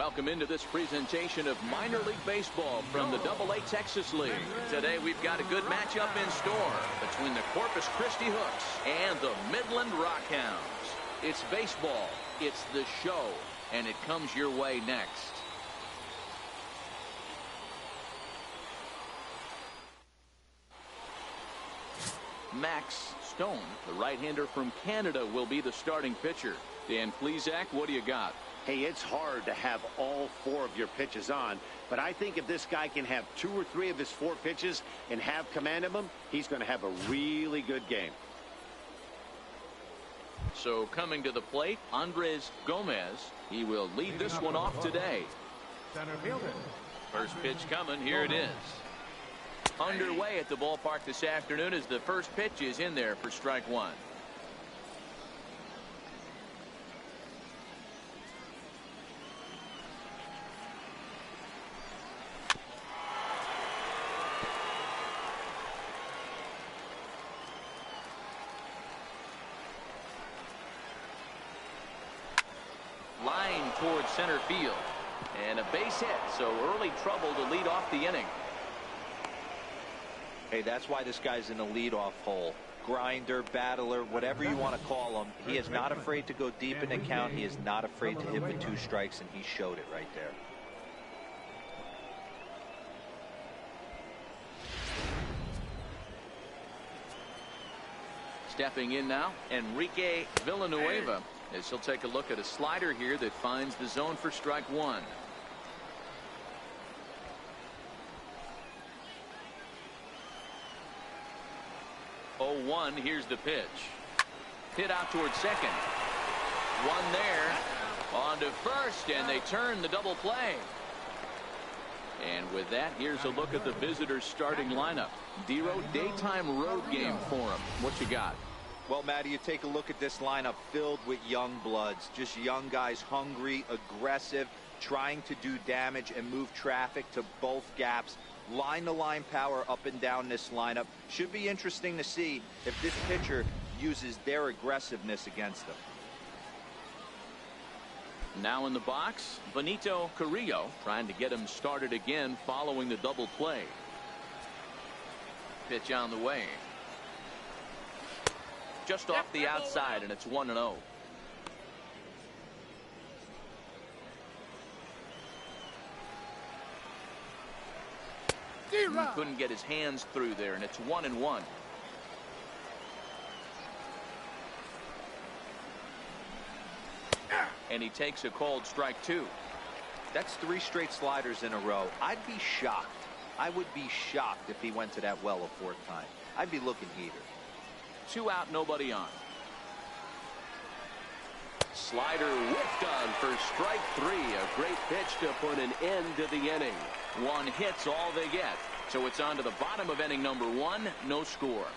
Welcome into this presentation of minor league baseball from the AA Texas League. Today we've got a good matchup in store between the Corpus Christi Hooks and the Midland Rockhounds. It's baseball, it's the show, and it comes your way next. Max Stone, the right-hander from Canada, will be the starting pitcher. Dan Plesac, what do you got? Hey, it's hard to have all four of your pitches on, but I think if this guy can have 2 or 3 of his 4 pitches and have command of them, he's going to have a really good game. So coming to the plate, Andres Gomez. He will lead this one off today. First pitch coming. Here it is. Underway at the ballpark this afternoon as the first pitch is in there for strike one. Line towards center field. And a base hit, so early trouble to lead off the inning. Hey, that's why this guy's in the leadoff hole. Grinder, battler, whatever you want to call him. He is not afraid to go deep in the count. He is not afraid to hit with 2 strikes, and he showed it right there. Stepping in now, Enrique Villanueva, as he'll take a look at a slider here that finds the zone for strike one. Oh, 1, here's the pitch. Hit out towards second. One there. On to first, and they turn the double play. And with that, here's a look at the visitors' starting lineup. Dero, daytime road game for them. What you got? Well, Matty, you take a look at this lineup filled with young bloods. Just young guys, hungry, aggressive, trying to do damage and move traffic to both gaps. Line-to-line power up and down this lineup. Should be interesting to see if this pitcher uses their aggressiveness against them. Now in the box, Benito Carrillo trying to get him started again following the double play. Pitch on the way. Just off the outside, and it's 1-0. He couldn't get his hands through there, and it's 1-1. And he takes a called strike 2. That's 3 straight sliders in a row. I'd be shocked. I would be shocked if he went to that well a 4th time. I'd be looking heater. 2 out, nobody on. Slider whiffed on for strike 3. A great pitch to put an end to the inning. 1 hit's all they get. So it's on to the bottom of inning number 1. No score.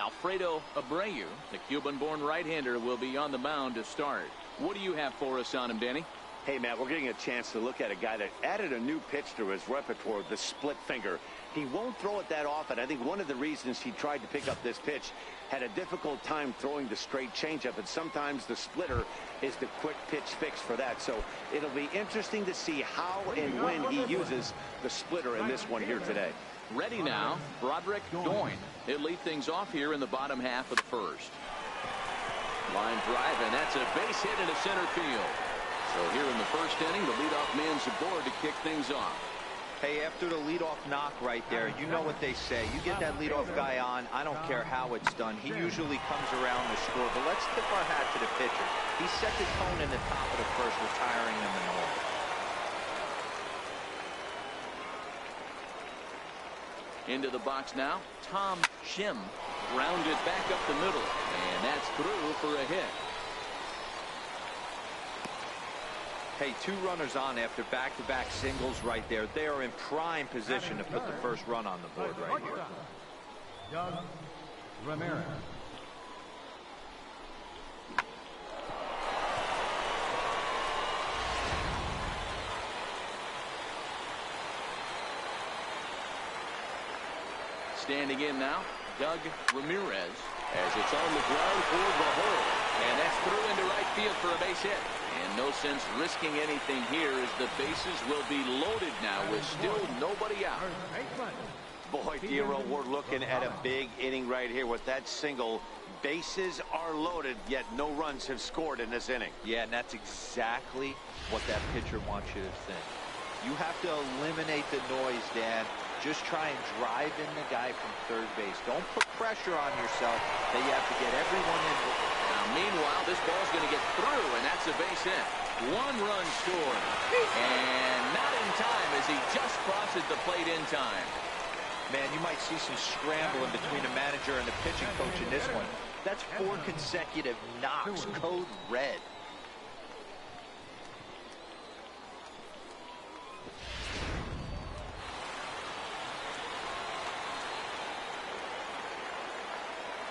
Alfredo Abreu, the Cuban-born right-hander, will be on the mound to start. What do you have for us on him, Danny? Hey, Matt, we're getting a chance to look at a guy that added a new pitch to his repertoire, the split finger. He won't throw it that often. I think one of the reasons he tried to pick up this pitch, had a difficult time throwing the straight changeup, and sometimes the splitter is the quick pitch fix for that. So it'll be interesting to see how and when he uses the splitter in this one here today. Ready now, Broderick Doyne. He'll lead things off here in the bottom half of the first. Line drive, and that's a base hit into center field. So here in the first inning, the leadoff man's aboard to kick things off. Hey, after the leadoff knock right there, you know what they say. You get that leadoff guy on, I don't care how it's done. He usually comes around to score. But let's tip our hat to the pitcher. He set the tone in the top of the first, retiring him in all. Into the box now, Tom Shim grounded back up the middle, and that's through for a hit. Hey, 2 runners on after back-to-back singles right there. They are in prime position to put the first run on the board right here. Doug Ramirez. Standing in now, Doug Ramirez, as it's on the ground for the hole. And that's through into right field for a base hit. And no sense risking anything here as the bases will be loaded now with still nobody out. Boy, Dero, we're looking at a big inning right here with that single. Bases are loaded, yet no runs have scored in this inning. Yeah, and that's exactly what that pitcher wants you to think. You have to eliminate the noise, Dan. Just try and drive in the guy from third base. Don't put pressure on yourself that you have to get everyone in. Now, meanwhile, this ball's going to get through, and that's a base hit. 1 run scored. And not in time as he just crosses the plate in time. Man, you might see some scrambling between the manager and the pitching coach in this one. That's 4 consecutive knocks. Code red.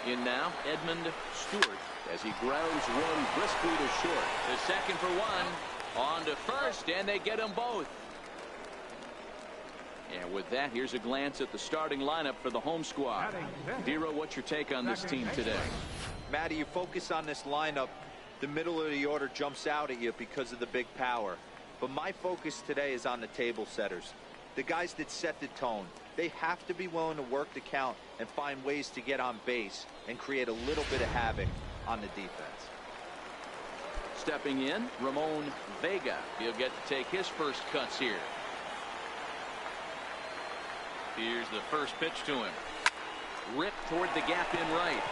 In now, Edmund Stewart as he grounds one briskly to short. The second for 1. On to first, and they get them both. And with that, here's a glance at the starting lineup for the home squad. Dero, what's your take on this team today? Matty, you focus on this lineup, the middle of the order jumps out at you because of the big power. But my focus today is on the table setters, the guys that set the tone. They have to be willing to work the count and find ways to get on base and create a little bit of havoc on the defense. Stepping in, Ramon Vega. He'll get to take his first cuts here. Here's the first pitch to him. Ripped toward the gap in right.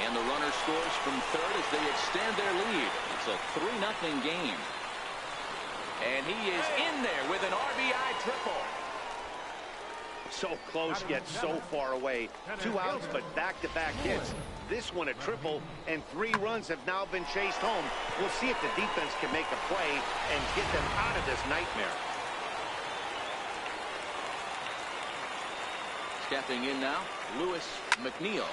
And the runner scores from third as they extend their lead. It's a 3-0 game. And he is in there with an RBI triple. So close yet so far away. 2 outs, but back-to-back hits. This one a triple, and 3 runs have now been chased home. We'll see if the defense can make a play and get them out of this nightmare. Stepping in now, Lewis McNeil.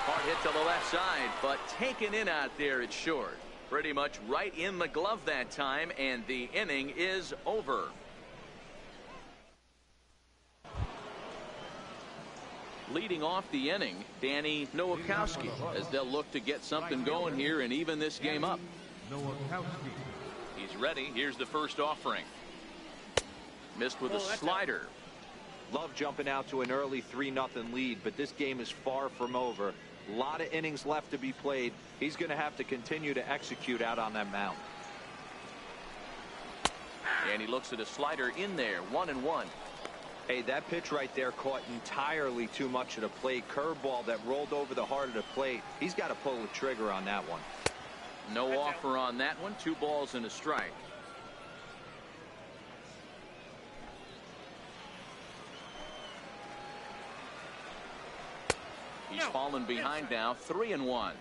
Hard hit to the left side, but taken in out there at short. Pretty much right in the glove that time, and the inning is over. Leading off the inning, Danny Nowakowski, as they'll look to get something going here and even this game up. He's ready. Here's the first offering. Missed with a slider. Love jumping out to an early 3-0 lead, but this game is far from over. A lot of innings left to be played. He's going to have to continue to execute out on that mound. And he looks at a slider in there, 1-1. Hey, that pitch right there caught entirely too much of the plate. Curveball that rolled over the heart of the plate. He's got to pull the trigger on that one. No offer on that one. 2 balls and a strike. He's fallen behind now, 3-1.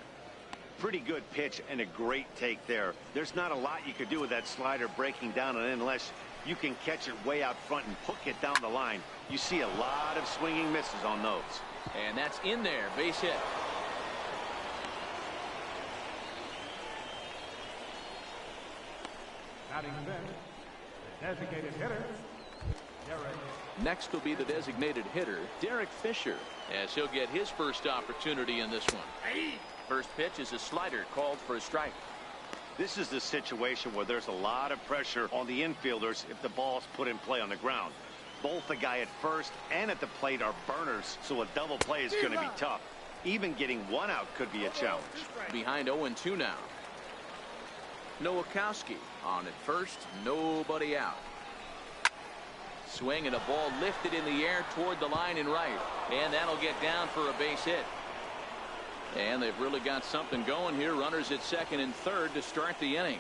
Pretty good pitch and a great take there. There's not a lot you could do with that slider breaking down, and unless you can catch it way out front and hook it down the line, you see a lot of swinging misses on those. And that's in there, base hit. Batting fifth, the designated hitter, Derek. Next will be the designated hitter, Derek Fisher, as he'll get his first opportunity in this one. First pitch is a slider called for a strike. This is the situation where there's a lot of pressure on the infielders if the ball's put in play on the ground. Both the guy at first and at the plate are burners, so a double play is going to be tough. Even getting 1 out could be a challenge. Behind 0-2 now. Nowakowski on at first, nobody out. Swing and a ball lifted in the air toward the line and right. And that'll get down for a base hit. And they've really got something going here. Runners at second and third to start the inning.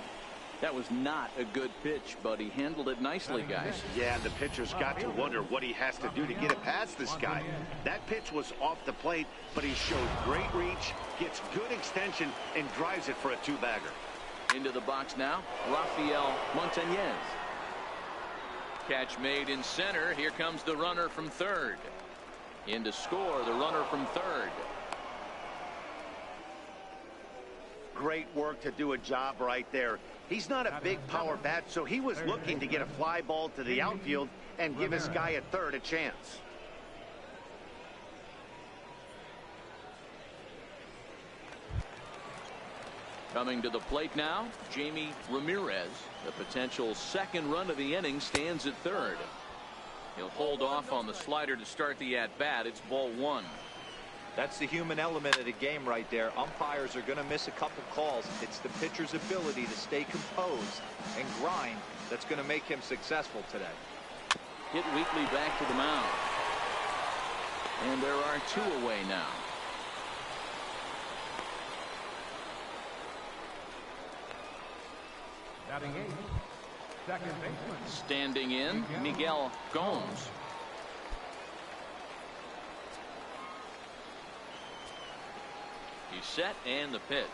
That was not a good pitch, but he handled it nicely, guys. Yeah, and the pitcher's got to wonder what he has to do to get it past this guy. That pitch was off the plate, but he showed great reach, gets good extension, and drives it for a 2-bagger. Into the box now, Rafael Montañez. Catch made in center. Here comes the runner from third. In to score, the runner from third. Great work to do a job right there. He's not a big power bat, so he was looking to get a fly ball to the outfield and give his guy at third a chance. Coming to the plate now, Jamie Ramirez. The potential second run of the inning stands at third. He'll hold off on the slider to start the at-bat. It's ball one. That's the human element of the game right there. Umpires are going to miss a couple calls. It's the pitcher's ability to stay composed and grind that's going to make him successful today. Hit weakly back to the mound. And there are two away now. Batting eighth, second baseman. Standing in, Miguel Gomes. He's set, and the pitch.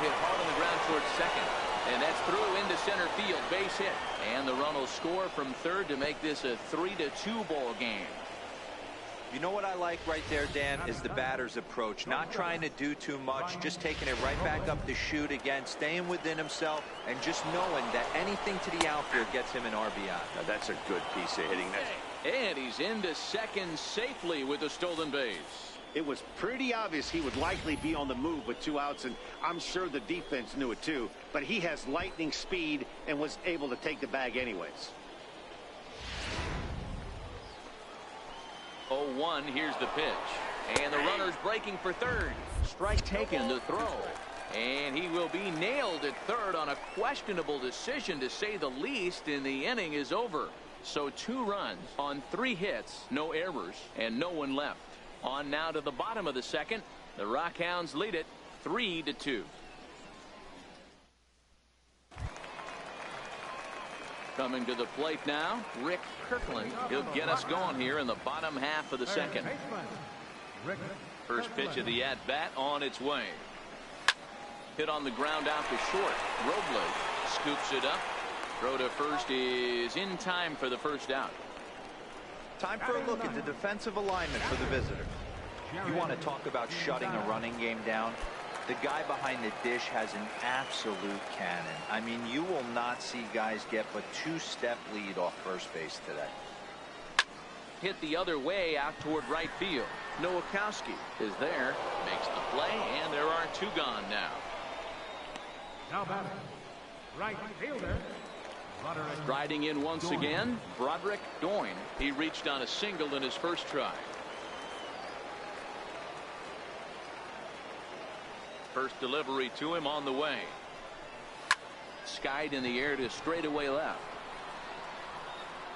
Hit hard on the ground towards second. And that's through into center field. Base hit. And the run will score from third to make this a 3-2 ball game. You know what I like right there, Dan, is the batter's approach. Not trying to do too much, just taking it right back up the chute again, staying within himself, and just knowing that anything to the outfield gets him an RBI. Now that's a good piece of hitting. And he's into second safely with the stolen base. It was pretty obvious he would likely be on the move with 2 outs, and I'm sure the defense knew it too. But he has lightning speed and was able to take the bag anyways. 0-1, here's the pitch. And the runner's breaking for third. Strike taken to throw. And he will be nailed at third on a questionable decision, to say the least, and the inning is over. So 2 runs on 3 hits, no errors, and no one left. On now to the bottom of the second. The Rockhounds lead it 3-2. Coming to the plate now, Rick Kirkland. He'll get us going here in the bottom half of the second. First pitch of the at-bat on its way. Hit on the ground out to short. Robles scoops it up. Throw to first is in time for the first out. Time for a look at the defensive alignment for the visitor. You want to talk about shutting a running game down? The guy behind the dish has an absolute cannon. I mean, you will not see guys get but 2-step lead off first base today. Hit the other way out toward right field. Nowakowski is there, makes the play, and there are 2 gone now. Now batting, right fielder. Striding in once again, Broderick Doyne. He reached on a single in his first try. First delivery to him on the way. Skied in the air to straightaway left.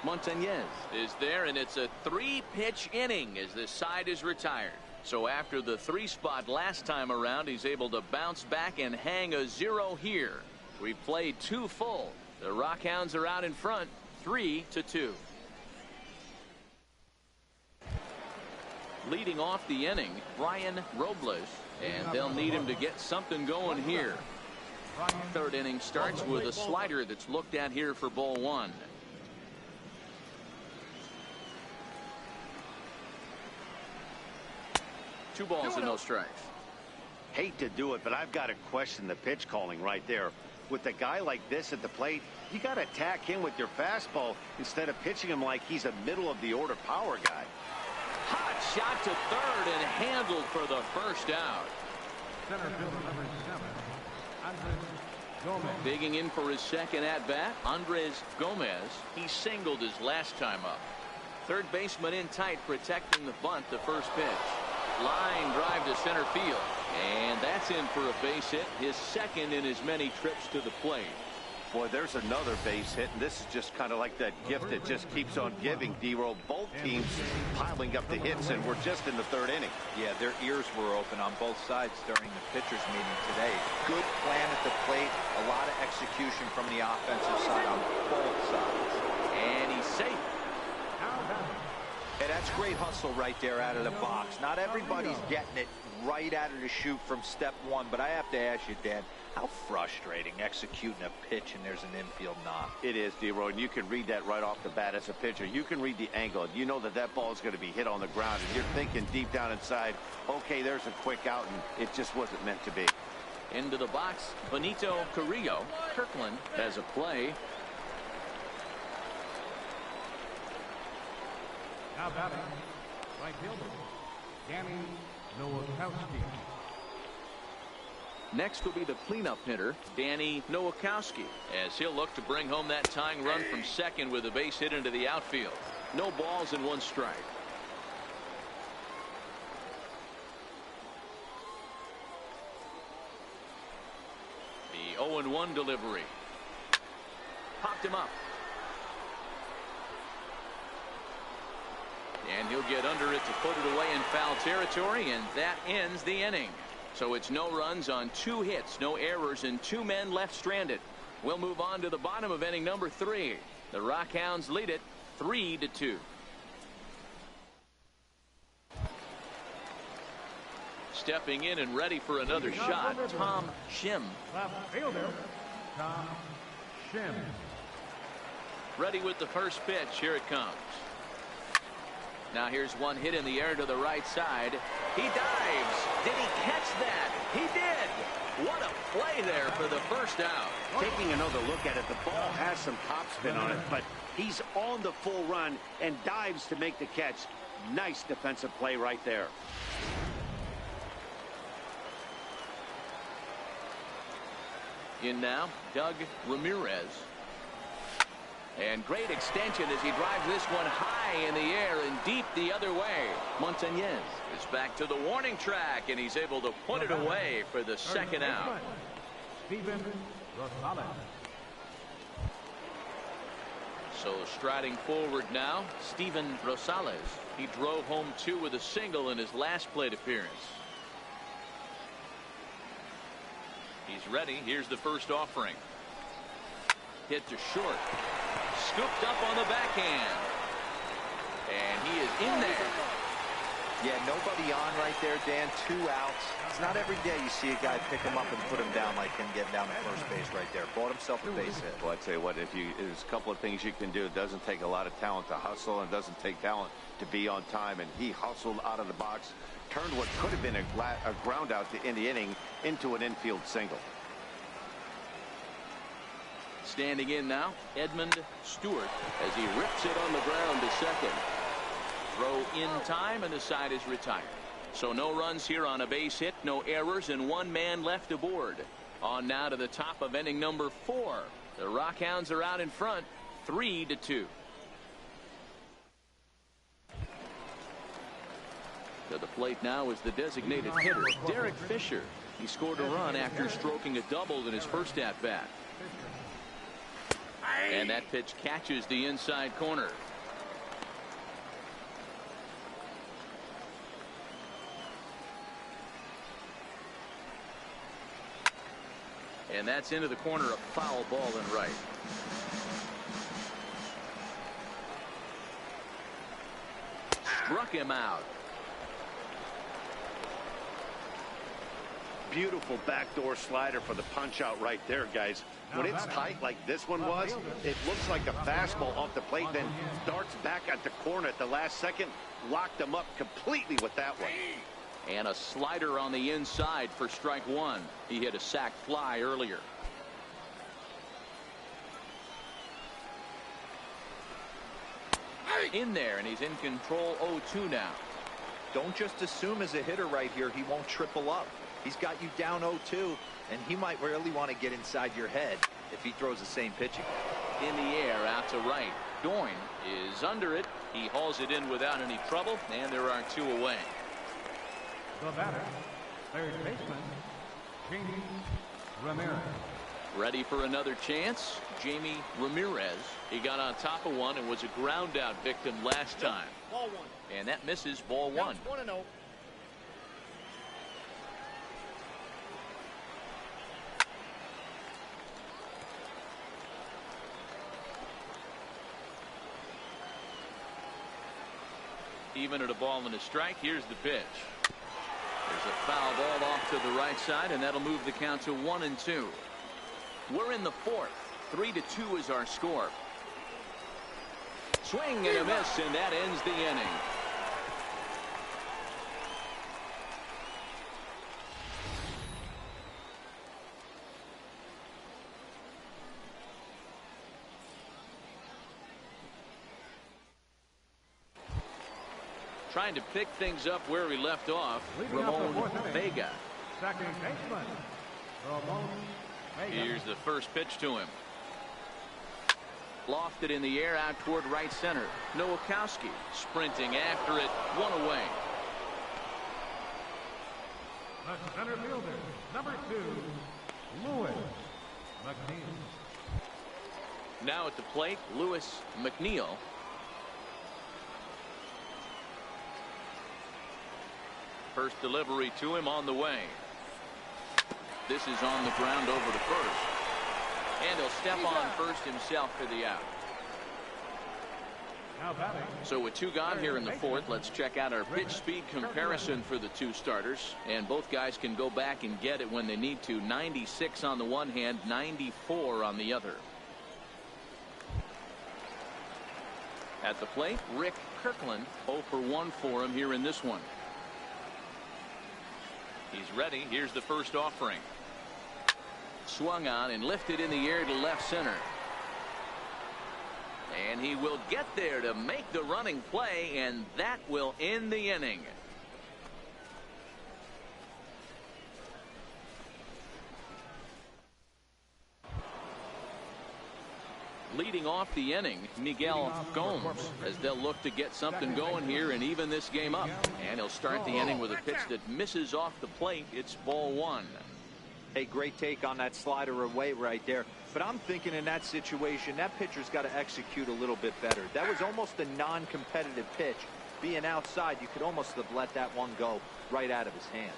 Montañez is there, and it's a 3-pitch inning as this side is retired. So after the 3 spot last time around, he's able to bounce back and hang a 0 here. We've played 2 full. The Rockhounds are out in front, 3-2. Leading off the inning, Brian Robles, and they'll need him to get something going here. Third inning starts with a slider that's looked at here for ball 1. Two balls and no strikes. Hate to do it, but I've got to question the pitch calling right there. With a guy like this at the plate, you got to attack him with your fastball instead of pitching him like he's a middle-of-the-order power guy. Hot shot to third and handled for the first out. Center fielder number 7, Andres Gomez. Digging in for his second at-bat, Andres Gomez. He singled his last time up. Third baseman in tight, protecting the bunt, the first pitch. Line drive to center field. And that's in for a base hit, his second in as many trips to the plate. Boy, there's another base hit, and this is just kind of like that gift that just keeps on giving, D-Roll. Both teams piling up the hits, and we're just in the 3rd inning. Yeah, their ears were open on both sides during the pitchers meeting today. Good plan at the plate, a lot of execution from the offensive side on both sides. And he's safe. Hey, that's great hustle right there out of the box. Not everybody's getting it right out of the chute from step 1, but I have to ask you, Dan, how frustrating executing a pitch and there's an infield knock. It is, D-Roy, and you can read that right off the bat as a pitcher. You can read the angle. You know that that ball is going to be hit on the ground, and you're thinking deep down inside, okay, there's a quick out, and it just wasn't meant to be. Into the box, Benito Carrillo. Kirkland has a play. Now batting, right fielder, Danny Nowakowski. Next will be the cleanup hitter, Danny Nowakowski, as he'll look to bring home that tying run from second with a base hit into the outfield. No balls and 1 strike. The 0-1 delivery. Popped him up. And he'll get under it to put it away in foul territory, and that ends the inning. So it's no runs on 2 hits, no errors, and 2 men left stranded. We'll move on to the bottom of inning number 3. The Rockhounds lead it 3-2. Stepping in and ready for another shot, Tom Shim. Left fielder, Tom Shim. Ready with the first pitch. Here it comes. Now here's one hit in the air to the right side. He dives. Did he catch that? He did. What a play there for the first out. Taking another look at it, the ball has some topspin on it, but he's on the full run and dives to make the catch. Nice defensive play right there. In now, Doug Ramirez. And great extension as he drives this one high in the air and deep the other way. Montañez is back to the warning track, and he's able to put it away for the second out. Steven Rosales. So striding forward now, Steven Rosales. He drove home 2 with a single in his last plate appearance. He's ready. Here's the first offering. Hit to short. Scooped up on the backhand. And he is in there. Yeah, nobody on right there, Dan. 2 outs. It's not every day you see a guy pick him up and put him down like him getting down to first base right there. Bought himself a base hit. Well, I'd say what, there's a couple of things you can do. It doesn't take a lot of talent to hustle, and it doesn't take talent to be on time. And he hustled out of the box, turned what could have been a ground out in the inning into an infield single. Standing in now, Edmund Stewart as he rips it on the ground to second. Throw in time, and the side is retired. So no runs here on a base hit, no errors, and 1 man left aboard. On now to the top of inning number 4. The Rockhounds are out in front, 3-2. To the plate now is the designated hitter, Derek Fisher. He scored a run after stroking a double in his first at-bat. And that pitch catches the inside corner. And that's into the corner, a foul ball and right. Struck him out. Beautiful backdoor slider for the punch out right there, guys. When it's tight like this one was, it looks like a fastball off the plate, then darts back at the corner at the last second. Locked him up completely with that one. And a slider on the inside for strike 1. He hit a sac fly earlier. In there, and he's in control 0-2 now. Don't just assume as a hitter right here he won't triple up. He's got you down 0-2, and he might really want to get inside your head if he throws the same pitch again. In the air, out to right. Doyne is under it. He hauls it in without any trouble, and there are 2 away. The batter, third baseman, Jamie Ramirez. Ready for another chance, Jamie Ramirez. He got on top of one and was a ground out victim last time. Ball 1. And that misses, ball 1. 1-0. Even at a ball and a strike, here's the pitch. There's a foul ball off to the right side, and that'll move the count to 1-2. We're in the 4th. 3-2 is our score. Swing and a miss, and that ends the inning. Trying to pick things up where we left off, Ramon Vega. Second baseman, Here's the first pitch to him. Lofted in the air out toward right center. Nowakowski sprinting after it. One away. The center fielder, number 2, Lewis McNeil. Now at the plate, Lewis McNeil. First delivery to him on the way. This is on the ground over to first. And he'll step on first himself for the out. Now batting. So with 2 gone here in the 4th, let's check out our pitch speed comparison for the 2 starters. And both guys can go back and get it when they need to. 96 on the one hand, 94 on the other. At the plate, Rick Kirkland, 0 for 1 for him here in this one. He's ready. Here's the first offering. Swung on and lifted in the air to left center. And he will get there to make the running play, and that will end the inning. Leading off the inning, Miguel Gomes, as they'll look to get something going here and even this game up. And he'll start the inning with a pitch that misses off the plate. It's ball 1. A great take on that slider away right there. But I'm thinking in that situation, that pitcher's got to execute a little bit better. That was almost a non-competitive pitch. Being outside, you could almost have let that one go right out of his hand.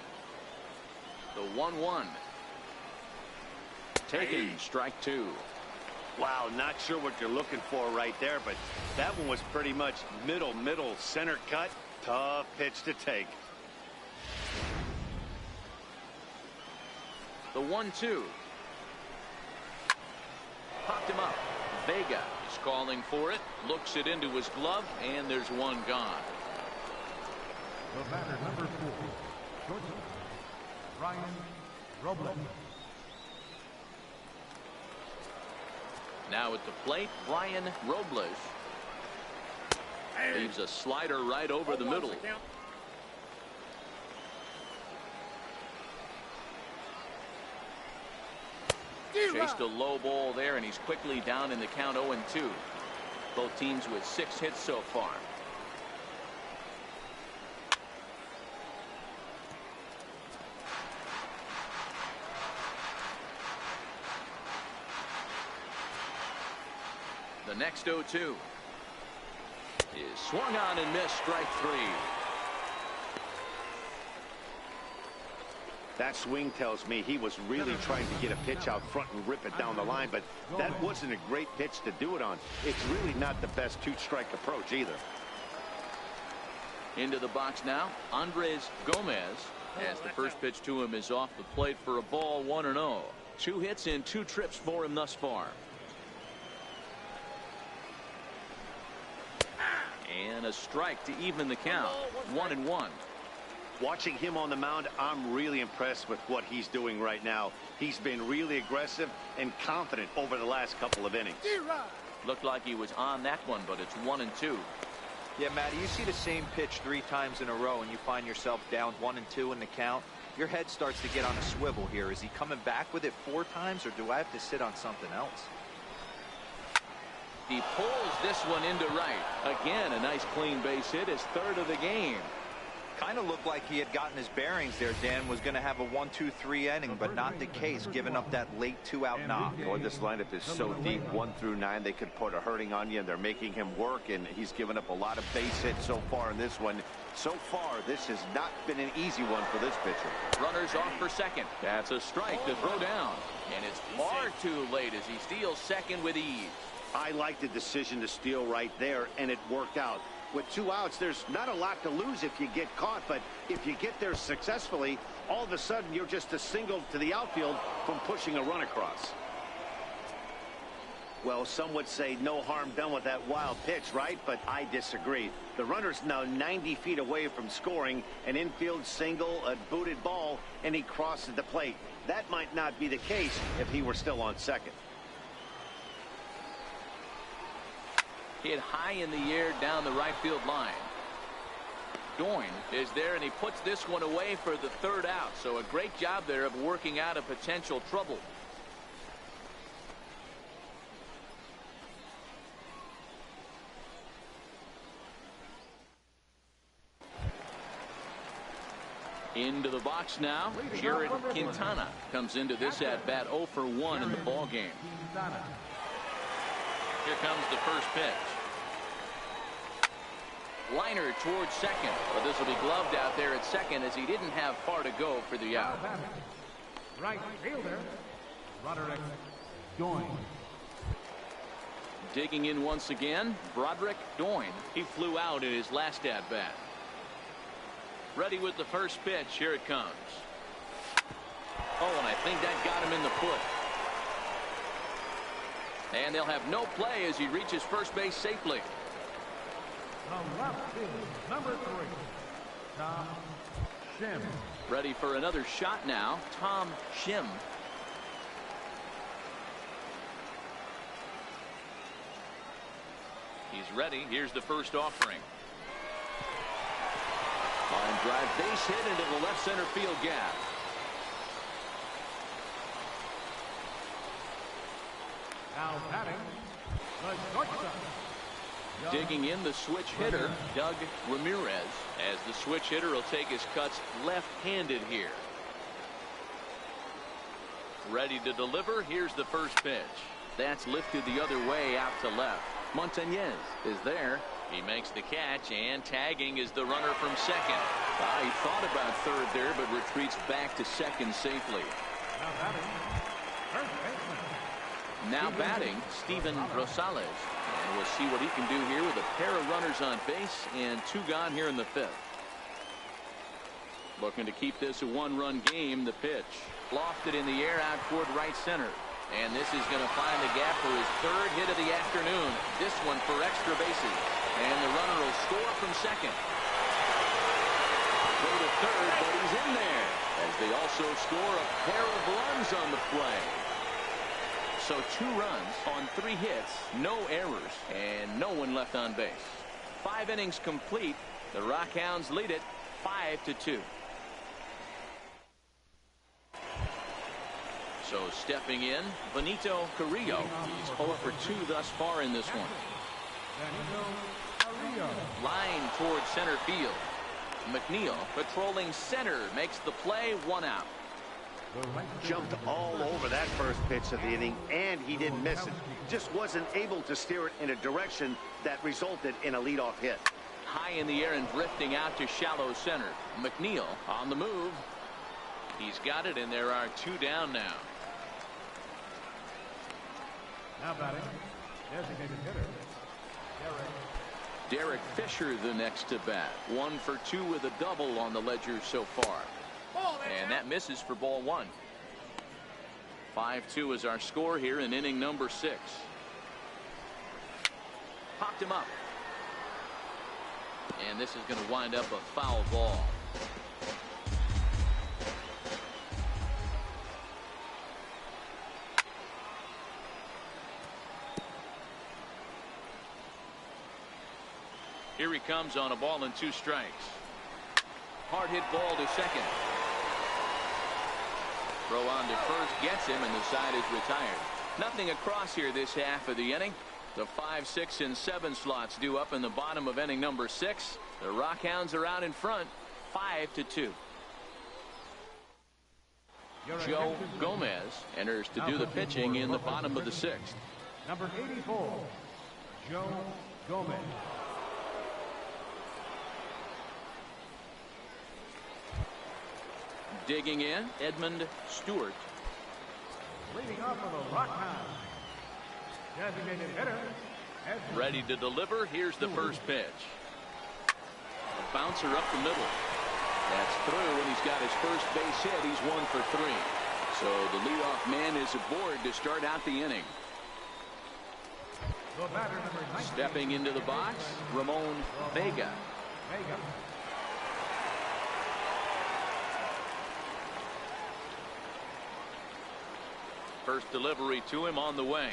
The 1-1. Taken, strike 2. Wow, not sure what you're looking for right there, but that one was pretty much middle center cut. Tough pitch to take. The 1-2. Popped him up. Vega is calling for it. Looks it into his glove, and there's one gone. The batter, number 4, shortstop, Ryan Robles. Now at the plate, Brian Robles. Leaves a slider right over the middle. Chased a low ball there, and he's quickly down in the count 0-2. Both teams with 6 hits so far. The next 0-2 is swung on and missed, strike 3. That swing tells me he was really trying to get a pitch out front and rip it down the line, but that wasn't a great pitch to do it on. It's really not the best 2-strike approach either. Into the box now, Andres Gomez, as the first pitch to him is off the plate for a ball, 1-0. 2 hits in 2 trips for him thus far. And a strike to even the count, 1-1. Watching him on the mound, I'm really impressed with what he's doing right now. He's been really aggressive and confident over the last couple of innings. Looked like he was on that one, but it's 1-2. Yeah, Matty, you see the same pitch 3 times in a row and you find yourself down 1-2 in the count. Your head starts to get on a swivel here. Is he coming back with it 4 times, or do I have to sit on something else? He pulls this one into right. Again, a nice clean base hit, his 3rd of the game. Kind of looked like he had gotten his bearings there, Dan. Was going to have a 1-2-3 inning, but not the case, giving up that late 2-out knock. Boy, this lineup is so deep, 1 through 9. They could put a hurting on you, and they're making him work, and he's given up a lot of base hits so far in this one. So far, this has not been an easy one for this pitcher. Runners off for second. That's a strike to throw down, and it's far too late as he steals second with ease. I like the decision to steal right there, and it worked out. With 2 outs, there's not a lot to lose if you get caught, but if you get there successfully, all of a sudden you're just a single to the outfield from pushing a run across. Well, some would say no harm done with that wild pitch, right? But I disagree. The runner's now 90 feet away from scoring, an infield single, a booted ball, and he crosses the plate. That might not be the case if he were still on second. Hit high in the air down the right field line. Doyne is there, and he puts this one away for the third out. So a great job there of working out a potential trouble. Into the box now. Jared Quintana comes into this at bat 0 for 1 in the ball game. Here comes the first pitch. Liner towards second, but this will be gloved out there at second as he didn't have far to go for the out. Right fielder, Roderick Doyne. Digging in once again, Broderick Doyne. He flew out in his last at bat. Ready with the first pitch. Here it comes. Oh, and I think that got him in the foot. And they'll have no play as he reaches first base safely. The left field, number 3, Tom Shim. Ready for another shot now, Tom Shim. He's ready. Here's the first offering. Line drive, base hit into the left center field gap. Now batting, the shortstop. Digging in the switch hitter, Doug Ramirez, as the switch hitter will take his cuts left-handed here. Ready to deliver. Here's the first pitch. That's lifted the other way out to left. Montañez is there. He makes the catch, and tagging is the runner from second. He thought about third there, but retreats back to second safely. Now batting, first baseman. Now batting, Steven Rosales. And we'll see what he can do here with a pair of runners on base and 2 gone here in the 5th. Looking to keep this a 1-run game. The pitch lofted in the air out toward right center. And this is going to find the gap for his 3rd hit of the afternoon. This one for extra bases. And the runner will score from second. Go to third, but he's in there. As they also score a pair of runs on the play. So 2 runs on 3 hits, no errors, and no one left on base. 5 innings complete. The Rockhounds lead it 5-2. So stepping in, Benito Carrillo. He's 0 for 2 thus far in this one. Line towards center field. McNeil patrolling center makes the play, 1 out. Jumped all over that first pitch of the inning, and he didn't miss it. Just wasn't able to steer it in a direction that resulted in a leadoff hit. High in the air and drifting out to shallow center. McNeil on the move. He's got it, and there are 2 down now. Now batting, designated hitter, Derek Fisher the next to bat. 1 for 2 with a double on the ledger so far. And that misses for ball 1. 5-2 is our score here in inning number 6. Popped him up. And this is going to wind up a foul ball. Here he comes on a ball and 2 strikes. Hard hit ball to second. Throw on to first, gets him, and the side is retired. Nothing across here this half of the inning. The 5, 6, and 7 slots due up in the bottom of inning number 6. The Rockhounds are out in front, 5-2. Joe Gomez enters to do the pitching in the bottom of the 6th. number 84, Joe Gomez. Digging in, Edmund Stewart. Leading off for the Rockhounds, designated hitter, Edmund. Ready to deliver. Here's the first pitch. A bouncer up the middle. That's through, and he's got his first base hit. He's 1 for 3. So the leadoff man is aboard to start out the inning. The batter, number 19, Stepping into the box, Ramon Vega. Vega. First delivery to him on the way.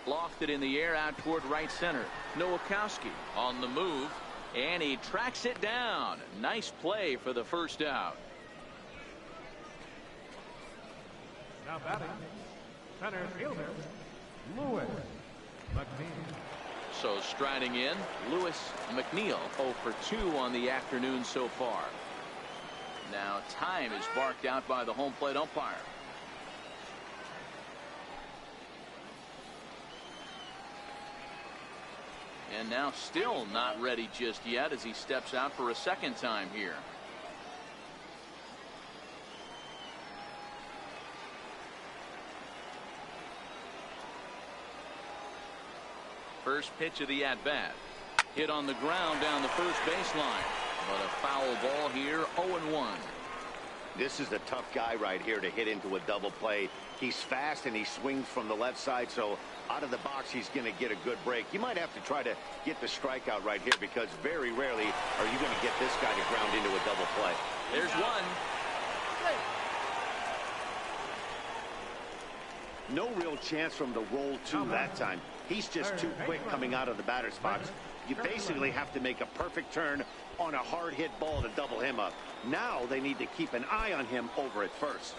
Lofted in the air out toward right center. Nowakowski on the move. And he tracks it down. Nice play for the first out. Now batting, center fielder, Lewis McNeil. So striding in, Lewis McNeil, 0 for 2 on the afternoon so far. Now time is barked out by the home plate umpire. And now still not ready just yet as he steps out for a second time here. First pitch of the at-bat. Hit on the ground down the first baseline. But a foul ball here, 0-1. This is a tough guy right here to hit into a double play. He's fast and he swings from the left side, so out of the box he's going to get a good break. You might have to try to get the strikeout right here because very rarely are you going to get this guy to ground into a double play. There's one. No real chance from the roll two that time. He's just too quick coming out of the batter's box. You basically have to make a perfect turn on a hard hit ball to double him up. Now they need to keep an eye on him over at first.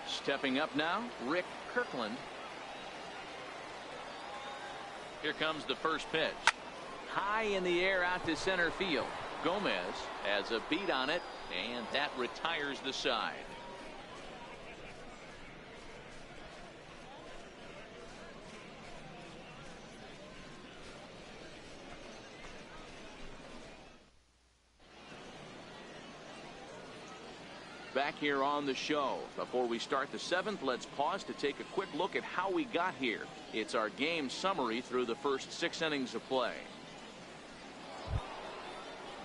Stepping up now, Rick Kirkland. Here comes the first pitch. High in the air out to center field. Gomez has a beat on it, and that retires the side. Back here on the show. Before we start the 7th, let's pause to take a quick look at how we got here. It's our game summary through the first 6 innings of play.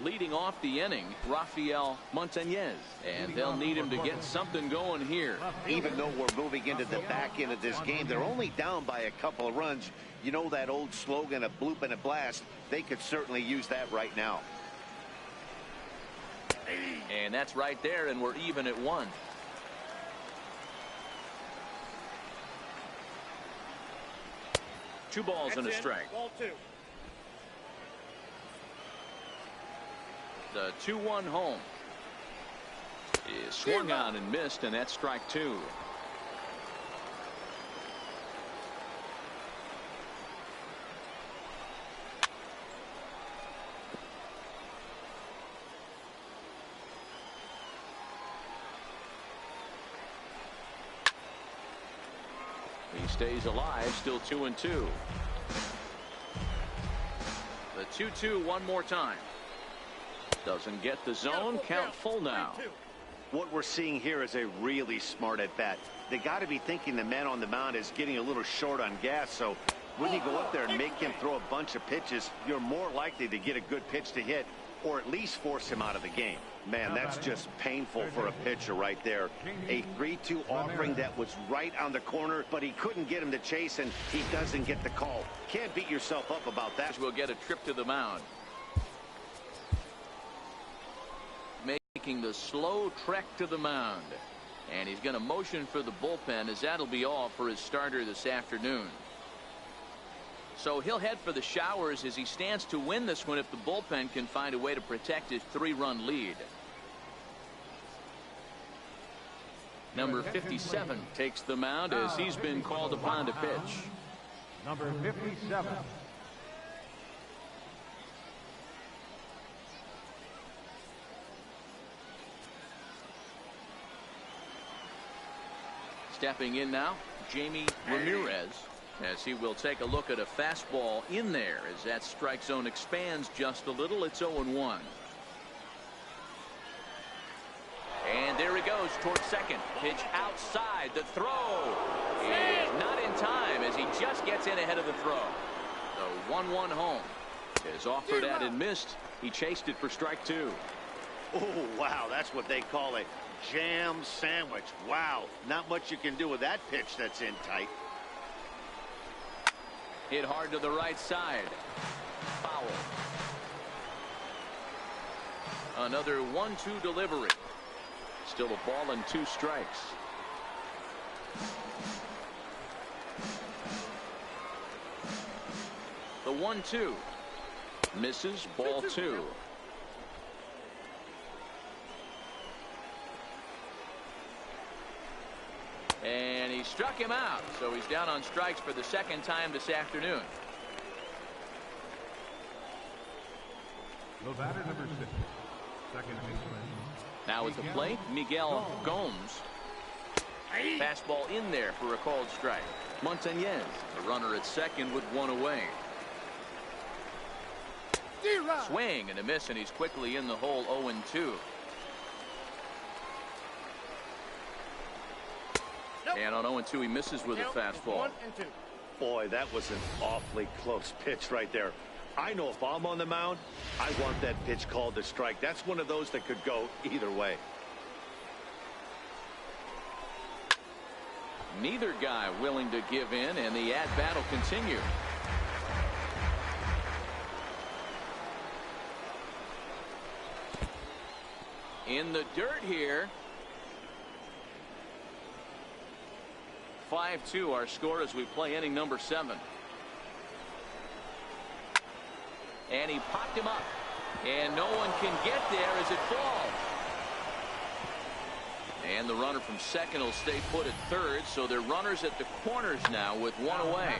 Leading off the inning, Rafael Montañez, and they'll need him to get something going here. Even though we're moving into the back end of this game, they're only down by a couple of runs. You know that old slogan, a bloop and a blast. They could certainly use that right now. And that's right there, and we're even at 1. Two balls and a strike. Ball 2. The 2-1 home is swung on and missed, and that's strike 2. He stays alive, still 2-2. The 2-2 one more time. Doesn't get the zone. Count full now. What we're seeing here is a really smart at bat. They got to be thinking the man on the mound is getting a little short on gas, so when you go up there and make him throw a bunch of pitches, you're more likely to get a good pitch to hit or at least force him out of the game. Man, that's just painful for a pitcher right there. A 3-2 offering that was right on the corner, but he couldn't get him to chase, and he doesn't get the call. Can't beat yourself up about that. We'll get a trip to the mound. Making the slow trek to the mound. And he's going to motion for the bullpen, as that'll be all for his starter this afternoon. So he'll head for the showers as he stands to win this one if the bullpen can find a way to protect his 3-run lead. Number 57 takes the mound as he's been called upon to pitch. Number 57. Stepping in now, Jamie Ramirez, as he will take a look at a fastball in there as that strike zone expands just a little. It's 0-1. And there he goes towards second. Pitch outside. The throw is not in time as he just gets in ahead of the throw. The 1-1 home is offered at and missed. He chased it for strike 2. Oh, wow, that's what they call a jam sandwich. Wow, not much you can do with that pitch that's in tight. Hit hard to the right side. Foul. Another 1-2 delivery. Still a ball and 2 strikes. The 1-2. Misses, ball 2. And he struck him out, so he's down on strikes for the second time this afternoon. The batter, number 6, second baseman. Now at the plate, Miguel Gomes. Fastball in there for a called strike. Montañez, the runner at second with one away. Swing and a miss, and he's quickly in the hole. 0-2. And on 0-2, he misses with a fastball. Boy, that was an awfully close pitch right there. I know if I'm on the mound, I want that pitch called a strike. That's one of those that could go either way. Neither guy willing to give in, and the at-bat will continue. In the dirt here. 5-2 our score as we play inning number 7. And he popped him up, and no one can get there as it falls. And the runner from second will stay put at third, so they're runners at the corners now with one away.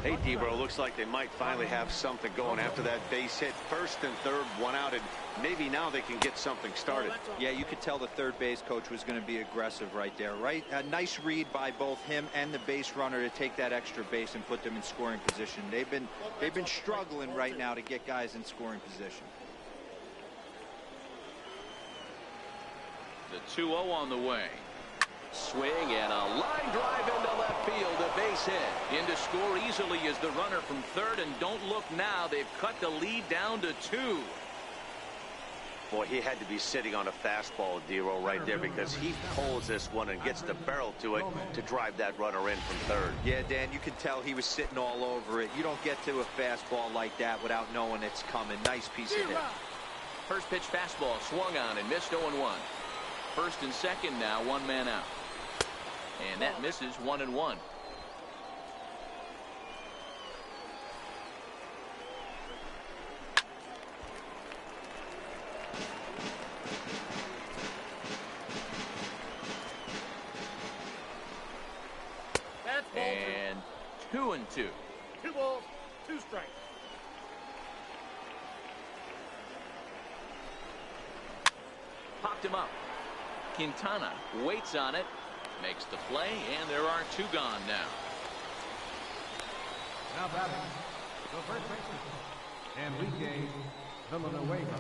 Hey, Debro, looks like they might finally have something going after that base hit. First and third, one out, and maybe now they can get something started. Yeah, you could tell the third base coach was going to be aggressive right there, right? A nice read by both him and the base runner to take that extra base and put them in scoring position. They've been struggling right now to get guys in scoring position. The 2-0 on the way. Swing and a line drive into left field, a base hit. In to score easily is the runner from third, and don't look now, they've cut the lead down to 2. Boy, he had to be sitting on a fastball, Dero, right there, because he pulls this one and gets the barrel to it to drive that runner in from third. Yeah, Dan, you could tell he was sitting all over it. You don't get to a fastball like that without knowing it's coming. Nice piece of hit. First pitch fastball swung on and missed. 0-1. First and second now, one man out. And that misses. 1-1. And 2-2. 2 balls, 2 strikes. Popped him up. Quintana waits on it, makes the play, and there are 2 gone now. Now batting, the first baseman, Enrique Villanueva.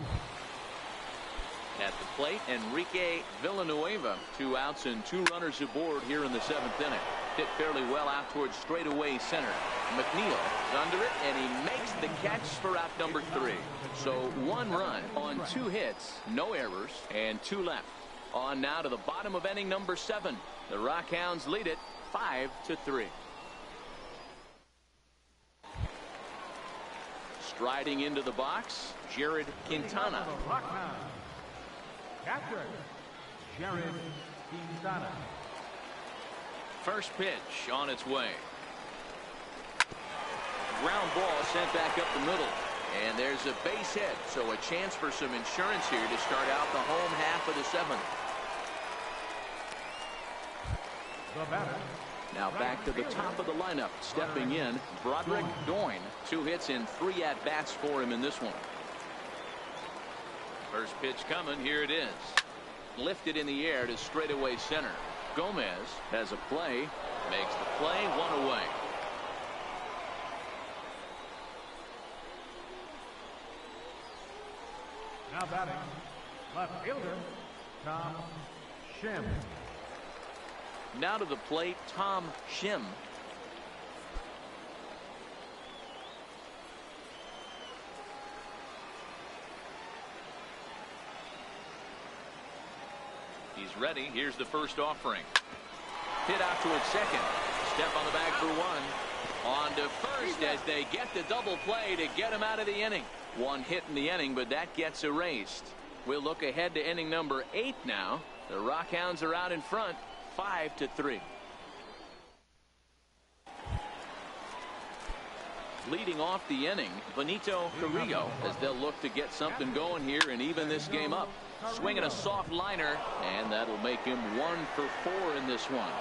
At the plate, Enrique Villanueva. 2 outs and 2 runners aboard here in the 7th inning. Hit fairly well out towards straightaway center. McNeil is under it, and he makes the catch for out number 3. So 1 run on 2 hits, no errors, and 2 left. On now to the bottom of inning number 7. The Rockhounds lead it 5-3. Striding into the box, Jared Quintana. Rockhounds. Captain, Jared Quintana. First pitch on its way. Ground ball sent back up the middle. And there's a base hit, so a chance for some insurance here to start out the home half of the 7th. The batter. Now back to the top of the lineup. Stepping in, Broderick Doyne. 2 hits and 3 at-bats for him in this one. First pitch coming. Here it is. Lifted in the air to straightaway center. Gomez has a play. Makes the play. 1 away. Now batting, left fielder, Tom Shim. Now to the plate, Tom Shim. He's ready. Here's the first offering. Hit out towards second. Step on the bag for 1. On to first as they get the double play to get him out of the inning. 1 hit in the inning, but that gets erased. We'll look ahead to inning number 8 now. The Rockhounds are out in front, 5-3. Leading off the inning, Benito Carrillo, as they'll look to get something going here and even this game up. Swinging a soft liner, and that'll make him 1 for 4 in this one.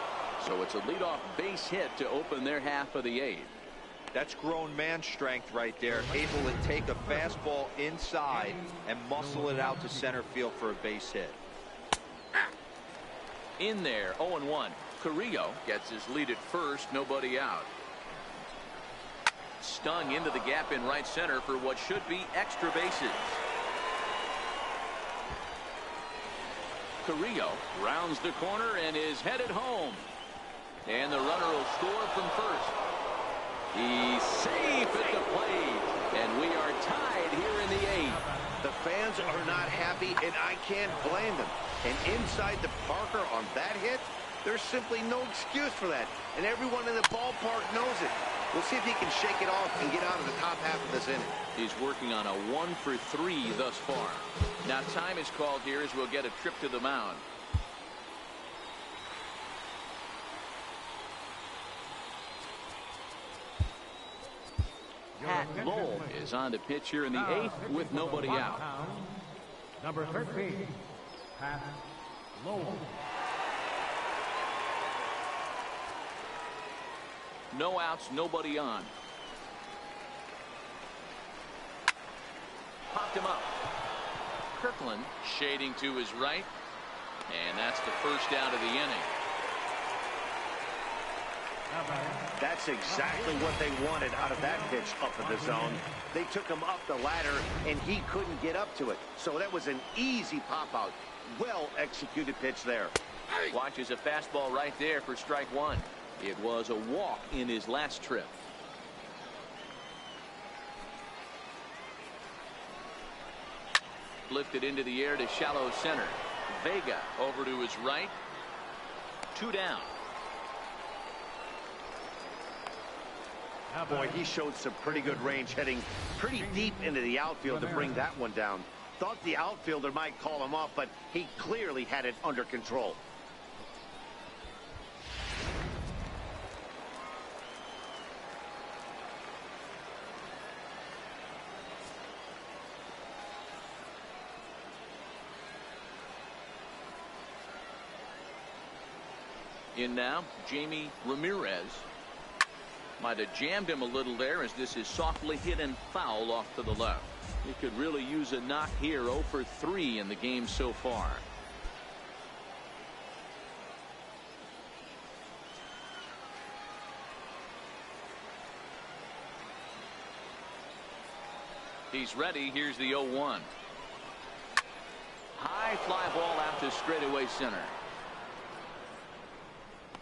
So it's a leadoff base hit to open their half of the 8th. That's grown man strength right there, able to take a fastball inside and muscle it out to center field for a base hit. In there, 0-1. Carrillo gets his lead at first, nobody out. Stung into the gap in right center for what should be extra bases. Carrillo rounds the corner and is headed home. And the runner will score from first. He's safe at the plate. And we are tied here in the 8th. The fans are not happy, and I can't blame them. And inside the Parker on that hit, there's simply no excuse for that. And everyone in the ballpark knows it. We'll see if he can shake it off and get out of the top half of this inning. He's working on a 1 for 3 thus far. Now time is called here as we'll get a trip to the mound. Pat Lowell is on to pitch here in the 8th with nobody out. Number 13, Pat Lowell. No outs, nobody on. Popped him up. Kirkland shading to his right. And that's the first out of the inning. That's exactly what they wanted out of that pitch up in the zone. They took him up the ladder, and he couldn't get up to it. So that was an easy pop-out. Well-executed pitch there. Watches a fastball right there for strike 1. It was a walk in his last trip. Lifted into the air to shallow center. Vega over to his right. 2 down. Boy, he showed some pretty good range, heading pretty deep into the outfield to bring that one down. Thought the outfielder might call him off, but he clearly had it under control. In now, Jamie Ramirez. Might have jammed him a little there as this is softly hit and foul off to the left. He could really use a knock here. 0 for 3 in the game so far. He's ready. Here's the 0-1. High fly ball out to straightaway center.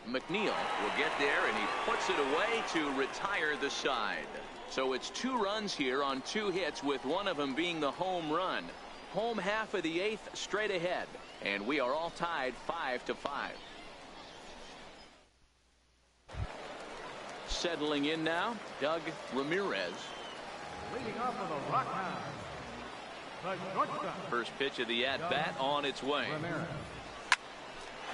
McNeil will get there, and he puts it away to retire the side. So it's 2 runs here on 2 hits, with one of them being the home run. Home half of the 8th straight ahead, and we are all tied 5-5. Settling in now, Doug Ramirez. Leading off for the Rockhounds, the shortstop. First pitch of the at-bat on its way. Ramirez.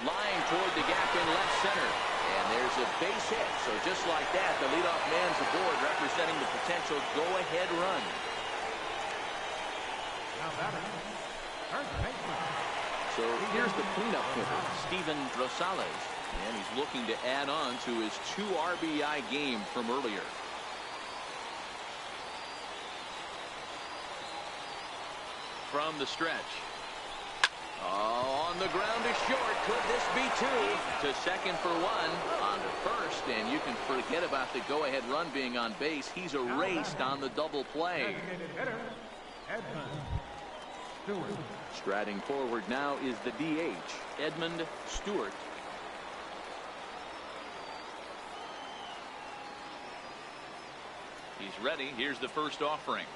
Line toward the gap in left center. And there's a base hit. So just like that, the leadoff man's aboard, representing the potential go-ahead run. Now batting, first baseman. So here's the cleanup hitter, Steven Rosales. And he's looking to add on to his 2 RBI game from earlier. From the stretch. Oh, on the ground is short. Could this be 2? To second for 1. On to first, and you can forget about the go-ahead run being on base. He's erased on the double play. Designated hitter, Edmund Stewart. Striding forward now is the DH, Edmund Stewart. He's ready. Here's the first offering.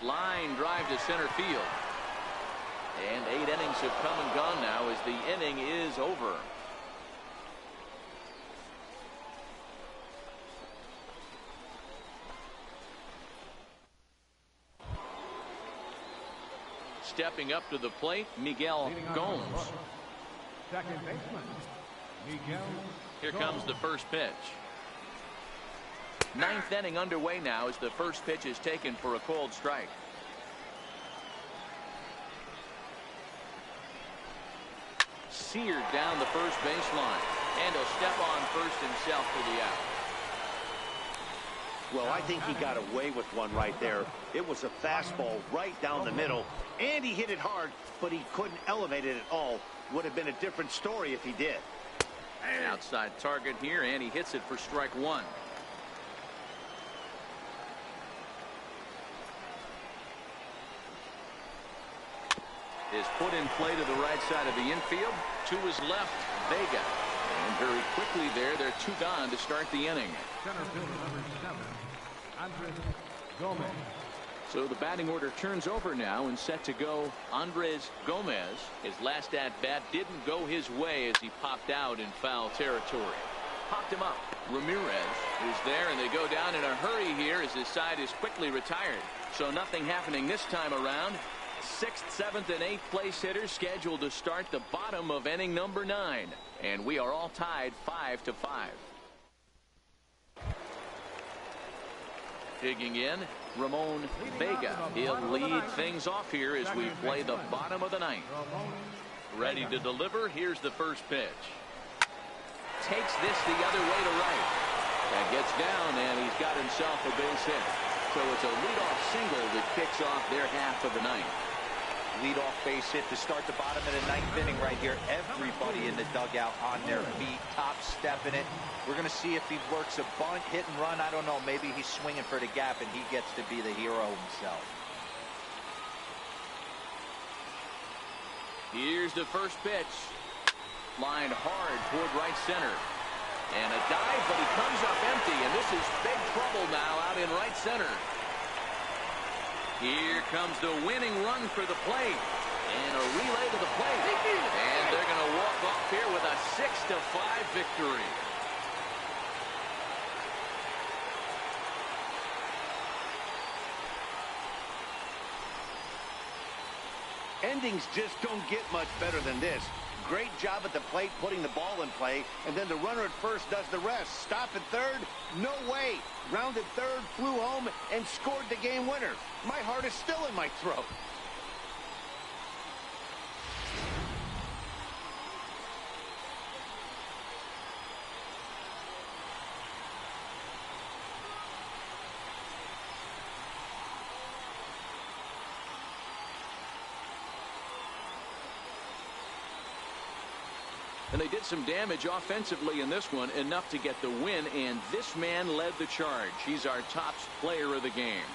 Line drive to center field. And 8 innings have come and gone now as the inning is over. Stepping up to the plate, Miguel Gomes. Second baseman, Miguel. Here comes the first pitch. Ninth inning underway now as the first pitch is taken for a called strike. Seared down the first baseline, and he'll step on first himself for the out. Well, I think he got away with one right there. It was a fastball right down the middle, and he hit it hard, but he couldn't elevate it at all. Would have been a different story if he did. An outside target here, and he hits it for strike one. Is put in play to the right side of the infield. To his left, Vega. And very quickly there, they're two gone to start the inning. Center fielder number 7, Andres Gomez. So the batting order turns over now and set to go Andres Gomez. His last at-bat didn't go his way as he popped out in foul territory. Popped him up. Ramirez is there, and they go down in a hurry here as his side is quickly retired. So nothing happening this time around. 6th, 7th, and 8th place hitters scheduled to start the bottom of inning number 9. And we are all tied 5-5. Digging in, Ramon Vega. He'll lead things off here as we play the bottom of the 9th. Ready to deliver. Here's the first pitch. Takes this the other way to right. That gets down, and he's got himself a base hit. So it's a leadoff single that kicks off their half of the 9th. Leadoff base hit to start the bottom of the 9th inning right here. Everybody in the dugout on their feet, top stepping it. We're going to see if he works a bunt, hit and run. I don't know. Maybe he's swinging for the gap and he gets to be the hero himself. Here's the first pitch. Lined hard toward right center. And a dive, but he comes up empty, and this is big trouble now out in right center. Here comes the winning run for the plate. And a relay to the plate. And they're going to walk off here with a 6-5 victory. Endings just don't get much better than this. Great job at the plate putting the ball in play, and then the runner at first does the rest. Stop at third? No way. Rounded third, flew home, and scored the game winner. My heart is still in my throat. And they did some damage offensively in this one, enough to get the win, and this man led the charge. He's our top player of the game.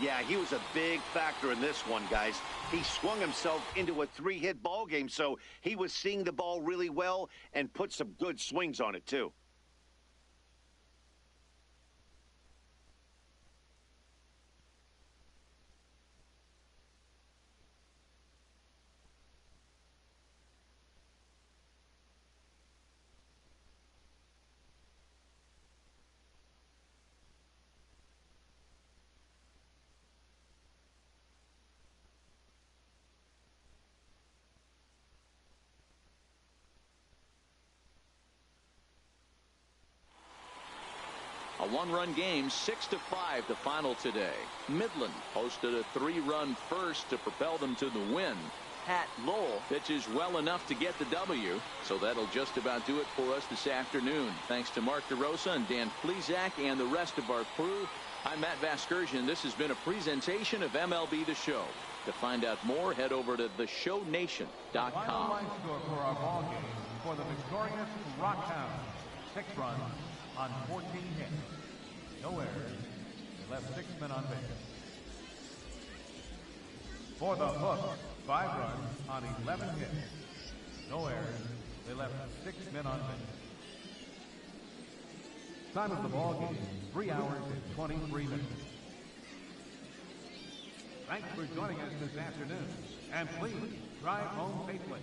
Yeah, he was a big factor in this one, guys. He swung himself into a 3-hit ball game, so he was seeing the ball really well and put some good swings on it, too. A one-run game, 6-5 the final today. Midland posted a 3-run first to propel them to the win. Pat Lowell pitches well enough to get the W, so that'll just about do it for us this afternoon. Thanks to Mark DeRosa and Dan Plezak and the rest of our crew. I'm Matt Vasgersian. This has been a presentation of MLB The Show. To find out more, head over to theshownation.com. Final line score for our ball game for the victorious Rockhounds. 6 runs on 14 hits. No errors. They left 6 men on base. For the Hooks, 5 runs on 11 hits. No errors. They left 6 men on base. Time of the ball game, 3 hours and 23 minutes. Thanks for joining us this afternoon. And please drive home safely.